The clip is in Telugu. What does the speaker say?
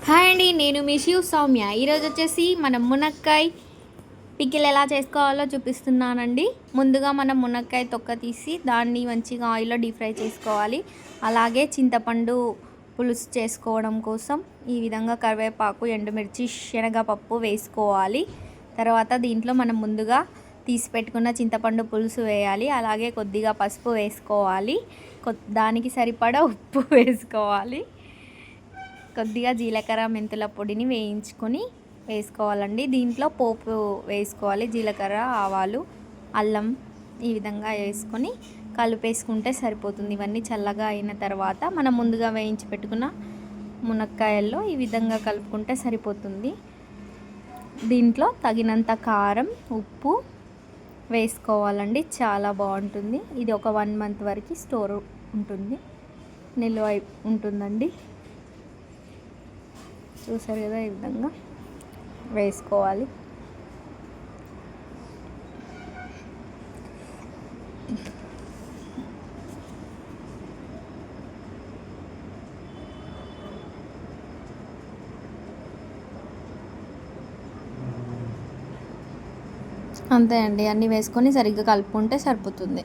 హాయ్ అండి, నేను మీ శివ్ సౌమ్య. ఈరోజు వచ్చేసి మనం మునక్కాయ పికిల్ ఎలా చేసుకోవాలో చూపిస్తున్నానండి. ముందుగా మనం మునక్కాయ తొక్క తీసి దాన్ని మంచిగా ఆయిల్లో డీప్ ఫ్రై చేసుకోవాలి. అలాగే చింతపండు పులుసు చేసుకోవడం కోసం ఈ విధంగా కరివేపాకు, ఎండుమిర్చి, శనగపప్పు వేసుకోవాలి. తర్వాత దీంట్లో మనం ముందుగా తీసి పెట్టుకున్న చింతపండు పులుసు వేయాలి. అలాగే కొద్దిగా పసుపు వేసుకోవాలి. దానికి సరిపడా ఉప్పు వేసుకోవాలి. కొద్దిగా జీలకర్ర, మెంతుల పొడిని వేయించుకొని వేసుకోవాలండి. దీంట్లో పోపు వేసుకోవాలి. జీలకర్ర, ఆవాలు, అల్లం ఈ విధంగా వేసుకొని కలిపేసుకుంటే సరిపోతుంది. ఇవన్నీ చల్లగా అయిన తర్వాత మనం ముందుగా వేయించి పెట్టుకున్న మునక్కాయల్లో ఈ విధంగా కలుపుకుంటే సరిపోతుంది. దీంట్లో తగినంత కారం, ఉప్పు వేసుకోవాలండి. చాలా బాగుంటుంది. ఇది ఒక 1 మంత్ వరకు స్టోర్ ఉంటుంది, నిల్వ ఉంటుందండి. చూసారు కదా, ఈ విధంగా వేసుకోవాలి. అంతే అండి, అన్నీ వేసుకొని సరిగ్గా కలుపుకుంటే సరిపోతుంది.